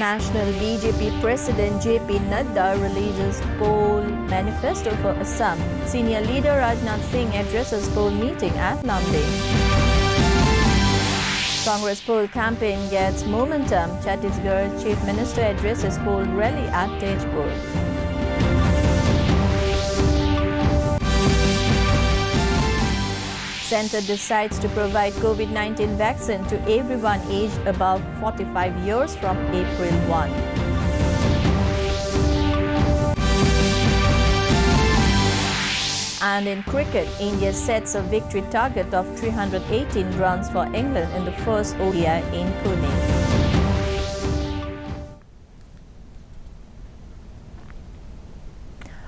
National BJP President JP Nadda releases poll manifesto for Assam. Senior leader Rajnath Singh addresses poll meeting at Lamding. Congress poll campaign gets momentum. Chhattisgarh Chief Minister addresses poll rally at Tejpur. Centre decides to provide COVID-19 vaccine to everyone aged above 45 years from April 1. And in cricket, India sets a victory target of 318 runs for England in the first ODI in Pune.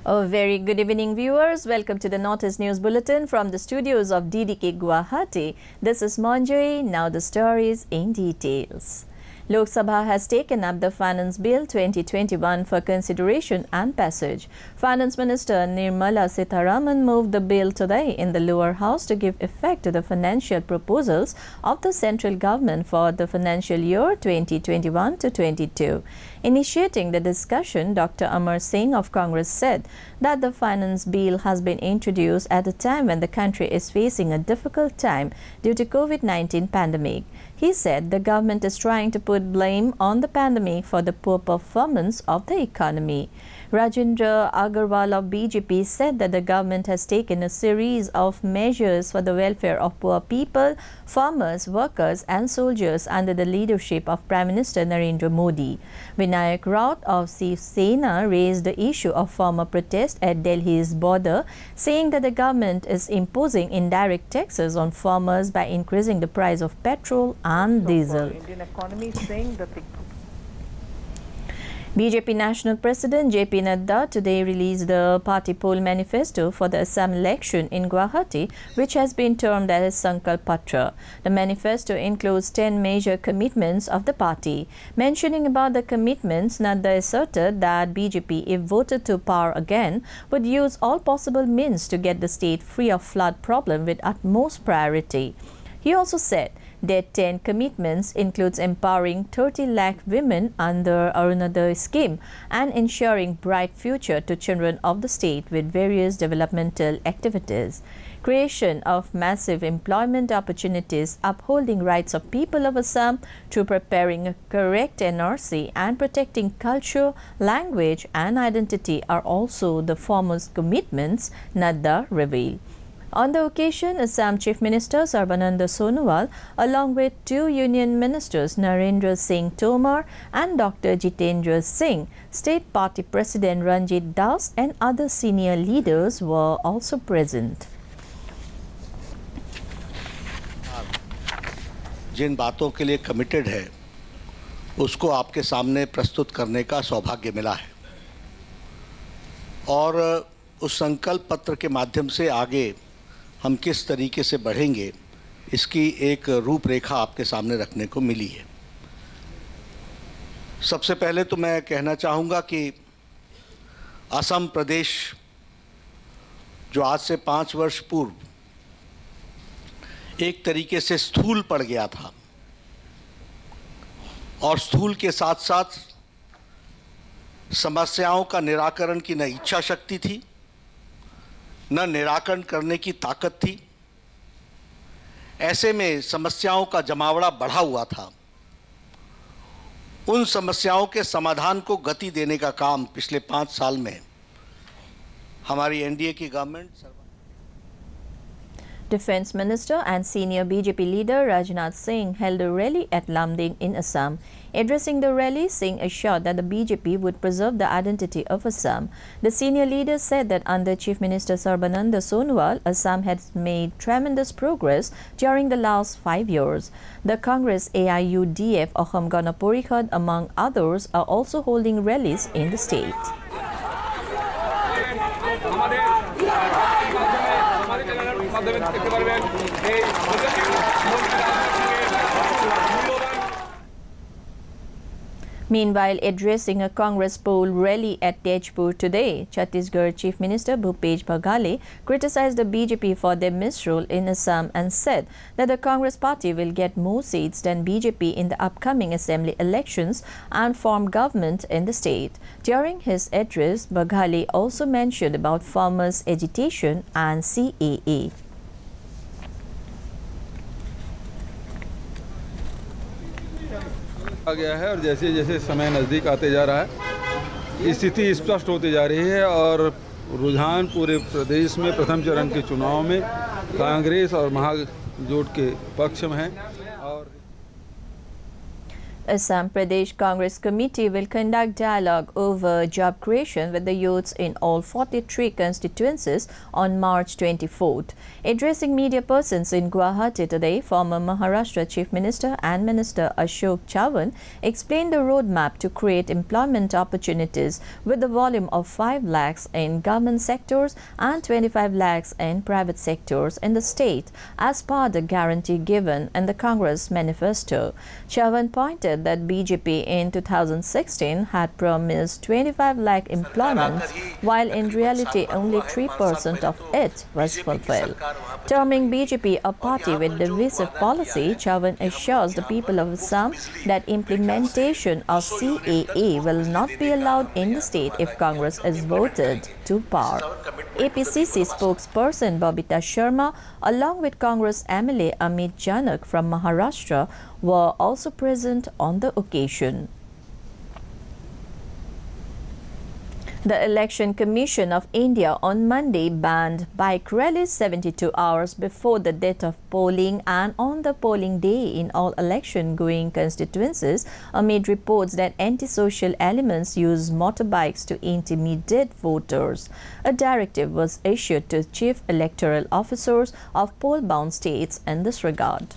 A very good evening, viewers. Welcome to the Notice News Bulletin from the studios of DDK Guwahati. This is Manjari. Now the stories in details. Lok Sabha has taken up the Finance Bill 2021 for consideration and passage. Finance Minister Nirmala Sitharaman moved the bill today in the lower house to give effect to the financial proposals of the central government for the financial year 2021 to 22. Initiating the discussion, Dr. Amar Singh of Congress said that the finance bill has been introduced at a time when the country is facing a difficult time due to COVID-19 pandemic. He said the government is trying to put blame on the pandemic for the poor performance of the economy. Rajendra Agarwal of BJP said that the government has taken a series of measures for the welfare of poor people, farmers, workers and soldiers under the leadership of Prime Minister Narendra Modi. Vinayak Raut of Shiv Sena raised the issue of farmer protest at Delhi's border, saying that the government is imposing indirect taxes on farmers by increasing the price of petrol and diesel. Indian economy saying that the BJP National President JP Nadda today released the party poll manifesto for the Assam election in Guwahati, which has been termed as Sankalp Patra. The manifesto includes 10 major commitments of the party. Mentioning about the commitments, Nadda asserted that BJP, if voted to power again, would use all possible means to get the state free of flood problem with utmost priority. He also said their 10 commitments includes empowering 30 lakh women under Arunodaya scheme and ensuring bright future to children of the state with various developmental activities, creation of massive employment opportunities, upholding rights of people of Assam through preparing a correct NRC, and protecting culture, language and identity are also the foremost commitments, Nadda revealed. On the occasion, Assam Chief Minister Sarbananda Sonowal, along with 2 Union Ministers Narendra Singh Tomar and Dr. Jitendra Singh, State Party President Ranjit Das and other senior leaders were also present. जिन बातों के लिए committed है उसको आपके सामने प्रस्तुत करने का सौभाग्य मिला है और उस संकल्प पत्र के माध्यम से आगे हम किस तरीके से बढ़ेंगे इसकी एक रूपरेखा आपके सामने रखने को मिली है। सबसे पहले तो मैं कहना चाहूँगा कि असम प्रदेश जो आज से 5 वर्ष पूर्व एक तरीके से स्थूल पड़ गया था और स्थूल के साथ साथ समस्याओं का निराकरण की न इच्छा शक्ति थी, न निराकरण करने की ताकत थी। ऐसे में समस्याओं का जमावड़ा बढ़ा हुआ था। उन समस्याओं के समाधान को गति देने का काम पिछले 5 साल में हमारी एनडीए की government. Defence Minister and senior BJP leader Rajnath Singh held a rally at Lamding in Assam. Addressing the rally, Singh assured that the BJP would preserve the identity of Assam. The senior leader said that under Chief Minister Sarbananda Sonowal, Assam has made tremendous progress during the last 5 years. The Congress AIUDF Aham Gana Porishad, among others, are also holding rallies in the state. Meanwhile, addressing a Congress poll rally at Tejpur today, Chhattisgarh Chief Minister Bhupesh Baghale criticized the BJP for their misrule in Assam and said that the Congress party will get more seats than BJP in the upcoming assembly elections and form government in the state. During his address, Baghale also mentioned about farmers' agitation and CAA. आ गया है और जैसे जैसे समय नज़दीक आते जा रहा है स्थिति स्पष्ट होती जा रही है और रुझान पूरे प्रदेश में प्रथम चरण के चुनाव में कांग्रेस और महागठबंधन के पक्ष में है। और Assam Pradesh Congress Committee will conduct dialogue over job creation with the youths in all 43 constituencies on March 24th. Addressing media persons in Guwahati today, former Maharashtra Chief Minister and Minister Ashok Chavan explained the roadmap to create employment opportunities with the volume of 5 lakhs in government sectors and 25 lakhs in private sectors in the state as per the guarantee given in the Congress manifesto. Chavan pointed that BJP in 2016 had promised 25 lakh employments, while in reality only 3% of it was fulfilled. Terming BJP a party with divisive policy, Chavan assures the people of Assam that implementation of CAA will not be allowed in the state if Congress is voted to power. APCC spokesperson Babita Sharma, along with Congress MLA Amit Janak from Maharashtra, were also present on the occasion. The Election Commission of India on Monday banned bike rallies 72 hours before the date of polling and on the polling day in all election-going constituencies amid reports that antisocial elements use motorbikes to intimidate voters. A directive was issued to chief electoral officers of poll-bound states in this regard.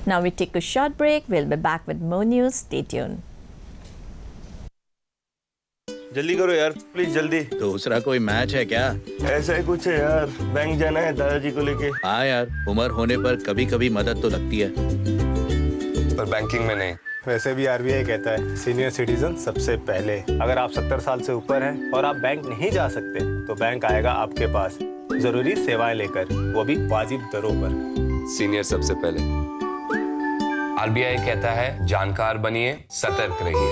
Now we take a short break. We'll be back with more news. Stay tuned. जल्दी करो यार please जल्दी। दूसरा कोई match है क्या? ऐसा ही कुछ है यार, बैंक जाना है दादाजी को लेके। हाँ यार, उम्र होने पर कभी कभी मदद तो लगती है, पर बैंकिंग में नहीं। वैसे भी आरबीआई कहता है सीनियर सिटीजन सबसे पहले। अगर आप 70 साल से ऊपर हैं और आप बैंक नहीं जा सकते तो बैंक आएगा आपके पास जरूरी सेवाएं लेकर, वो भी वाजिब दरों पर। सीनियर सबसे पहले। आरबीआई कहता है जानकार बनिए, सतर्क रहिए।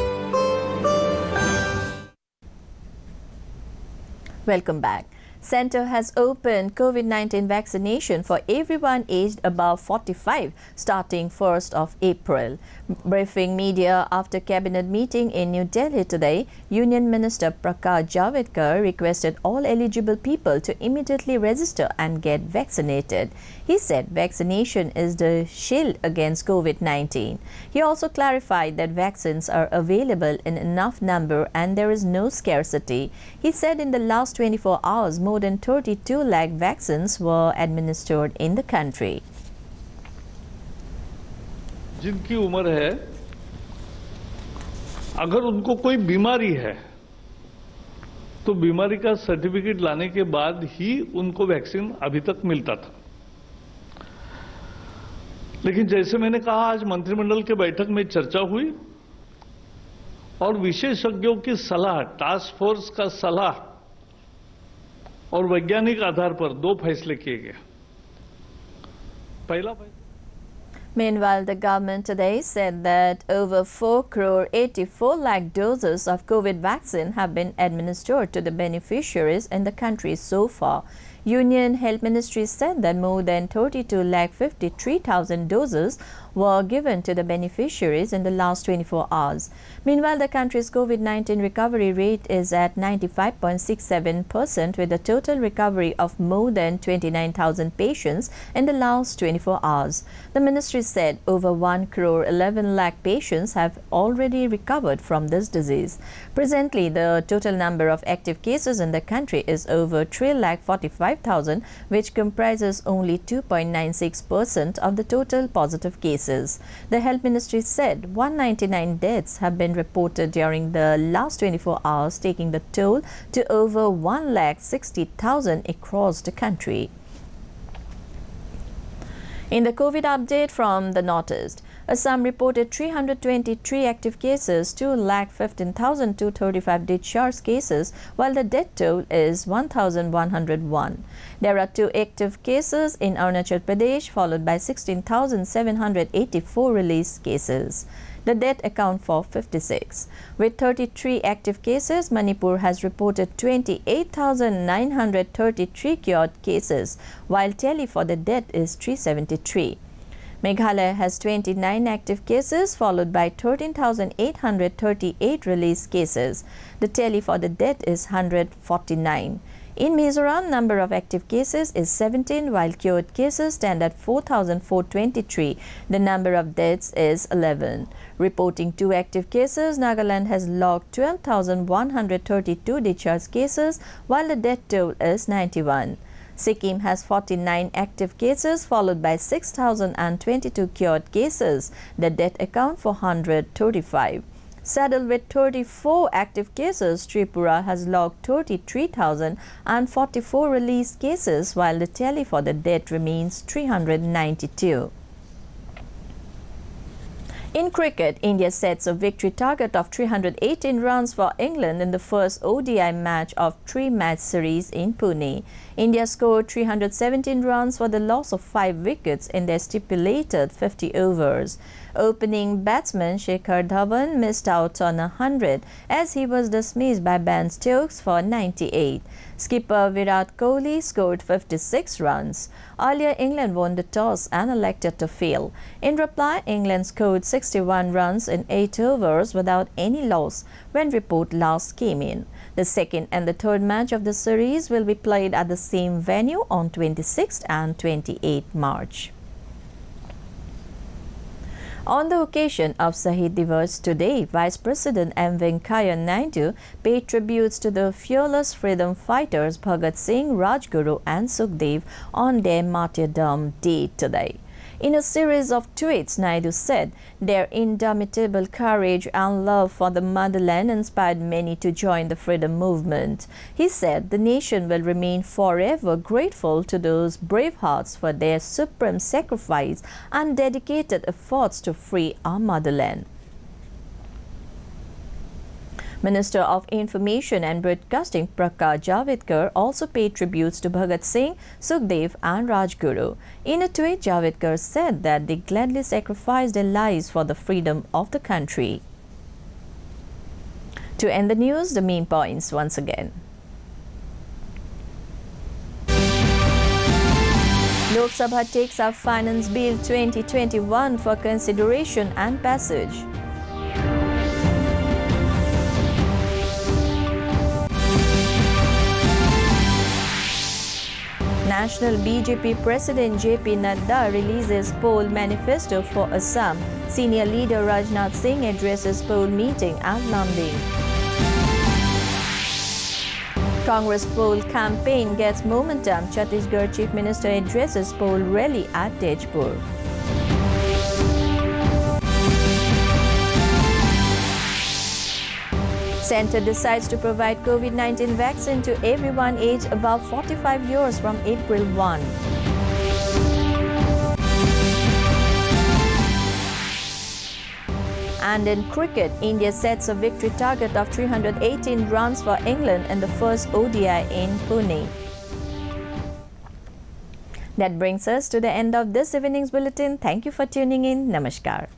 Welcome back. Centre has opened COVID-19 vaccination for everyone aged above 45 starting 1st of April. Briefing media after cabinet meeting in New Delhi today, Union Minister Prakash Javadekar requested all eligible people to immediately register and get vaccinated. He said vaccination is the shield against COVID-19. He also clarified that vaccines are available in enough number and there is no scarcity. He said in the last 24 hours, more than 32 lakh vaccines were administered in the country. जिनकी उम्र है, अगर उनको कोई बीमारी है तो बीमारी का सर्टिफिकेट लाने के बाद ही उनको वैक्सीन अभी तक मिलता था। लेकिन जैसे मैंने कहा, आज मंत्रिमंडल के बैठक में चर्चा हुई और विशेषज्ञों की सलाह, टास्क फोर्स का सलाह और वैज्ञानिक आधार पर 2 फैसले किए गए। पहला फैसला। Meanwhile, the government today said that over 4,84 lakh doses of COVID vaccine have been administered to the beneficiaries in the country so far. Union Health Ministry said that more than 32,53,000 doses were given to the beneficiaries in the last 24 hours. Meanwhile, the country's COVID-19 recovery rate is at 95.67% with a total recovery of more than 29,000 patients in the last 24 hours. The ministry said over 1,11 lakh patients have already recovered from this disease. Presently, the total number of active cases in the country is over 3,45,000, which comprises only 2.96% of the total positive cases. The Health Ministry said 199 deaths have been reported during the last 24 hours, taking the toll to over 1,60,000 across the country. In the COVID update from the Northeast, Assam reported 323 active cases, 2,15,235 discharge cases, while the death toll is 1,101. There are 2 active cases in Arunachal Pradesh, followed by 16,784 released cases. The death account for 56. With 33 active cases, Manipur has reported 28,933 cured cases, while tally for the death is 373. Meghalaya has 29 active cases, followed by 13,838 released cases. The tally for the death is 149. In Mizoram, number of active cases is 17, while cured cases stand at 4,423. The number of deaths is 11. Reporting 2 active cases, Nagaland has logged 12,132 discharge cases, while the death toll is 91. Sikkim has 49 active cases, followed by 6,022 cured cases. The death account for 135. Saddled with 34 active cases, Tripura has logged 33,044 released cases, while the tally for the death remains 392. In cricket, India sets a victory target of 318 runs for England in the first ODI match of 3-match series in Pune. India scored 317 runs for the loss of 5 wickets in their stipulated 50 overs. Opening batsman Shikhar Dhawan missed out on 100 as he was dismissed by Ben Stokes for 98. Skipper Virat Kohli scored 56 runs. Earlier, England won the toss and elected to field. In reply, England scored 61 runs in 8 overs without any loss when report last came in. The second and the third match of the series will be played at the same venue on 26th and 28th March. On the occasion of Shahid Divas today, Vice President M. Venkaiah Naidu paid tributes to the fearless freedom fighters Bhagat Singh, Rajguru and Sukhdev on their martyrdom day today. In a series of tweets, Naidu said their indomitable courage and love for the motherland inspired many to join the freedom movement. He said the nation will remain forever grateful to those brave hearts for their supreme sacrifice and dedicated efforts to free our motherland. Minister of Information and Broadcasting Prakash Javadekar also paid tributes to Bhagat Singh, Sukhdev and Rajguru. In a tweet, Javadekar said that they gladly sacrificed their lives for the freedom of the country. To end the news, the main points once again. Lok Sabha takes up Finance Bill 2021 for consideration and passage. National BJP President JP Nadda releases poll manifesto for Assam. Senior leader Rajnath Singh addresses poll meeting at Lamding. Congress poll campaign gets momentum. Chhattisgarh Chief Minister addresses poll rally at Tejpur. Centre decides to provide COVID-19 vaccine to everyone aged above 45 years from April 1. And in cricket, India sets a victory target of 318 runs for England in the first ODI in Pune. That brings us to the end of this evening's bulletin. Thank you for tuning in. Namaskar.